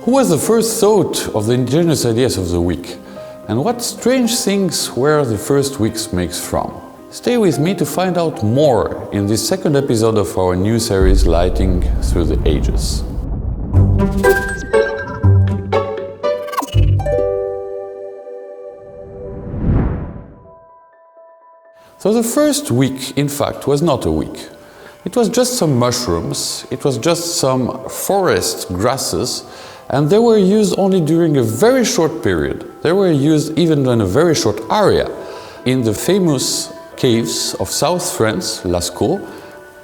Who was the first thought of the ingenious ideas of the wick? And what strange things were the first wicks made from? Stay with me to find out more in this second episode of our new series Lighting Through the Ages. So the first wick, in fact, was not a wick. It was just some mushrooms, it was just some forest grasses, and they were used only during a very short period. They were used even in a very short area. In the famous caves of South France, Lascaux,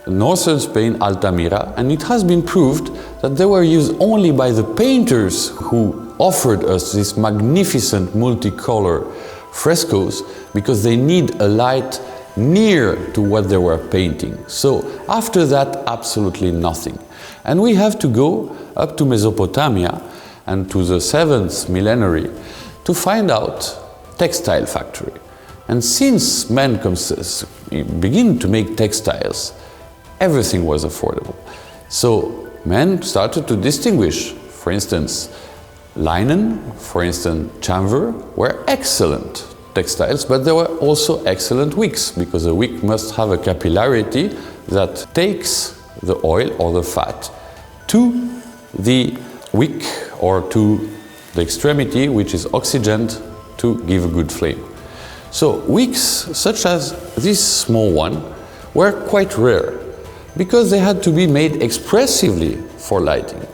northern Spain, Altamira, and it has been proved that they were used only by the painters who offered us these magnificent multicolor frescoes because they need a light near to what they were painting. So after that, absolutely nothing. And we have to go up to Mesopotamia and to the 7th millenary to find out textile factory. And since men begin to make textiles, everything was affordable. So men started to distinguish, for instance, linen, for instance, camphor, were excellent textiles, but there were also excellent wicks, because a wick must have a capillarity that takes the oil or the fat to the wick or to the extremity, which is oxygened to give a good flame. So wicks, such as this small one, were quite rare, because they had to be made expressively for lighting.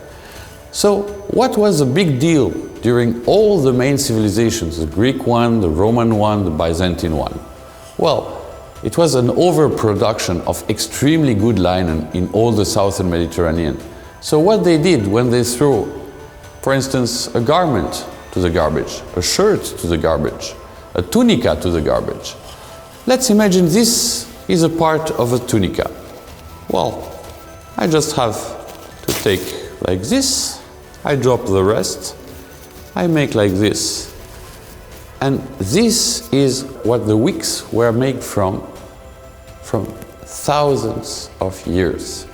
So what was the big deal during all the main civilizations, the Greek one, the Roman one, the Byzantine one? Well, it was an overproduction of extremely good linen in all the southern Mediterranean. So what they did when they threw, for instance, a garment to the garbage, a shirt to the garbage, a tunica to the garbage. Let's imagine this is a part of a tunica. Well, I just have to take like this, I drop the rest, I make like this. And this is what the wicks were made from thousands of years.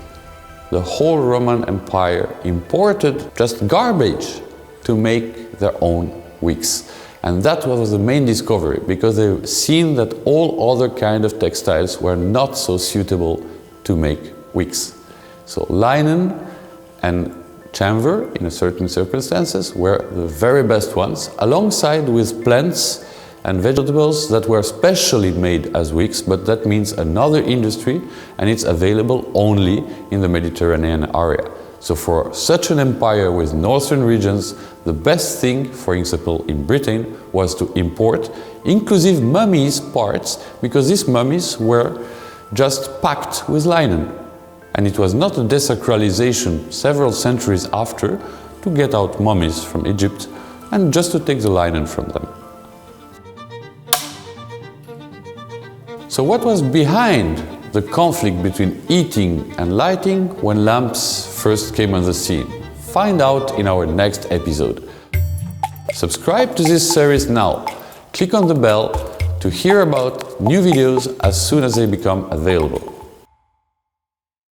The whole Roman Empire imported just garbage to make their own wicks. And that was the main discovery, because they've seen that all other kinds of textiles were not so suitable to make wicks. So linen and camphor, in certain circumstances, were the very best ones, alongside with plants and vegetables that were specially made as wicks, but that means another industry, and it's available only in the Mediterranean area. So for such an empire with northern regions, the best thing, for example, in Britain, was to import inclusive mummies parts, because these mummies were just packed with linen. And it was not a desacralization several centuries after to get out mummies from Egypt and just to take the linen from them. So what was behind the conflict between heating and lighting when lamps first came on the scene? Find out in our next episode. Subscribe to this series now. Click on the bell to hear about new videos as soon as they become available.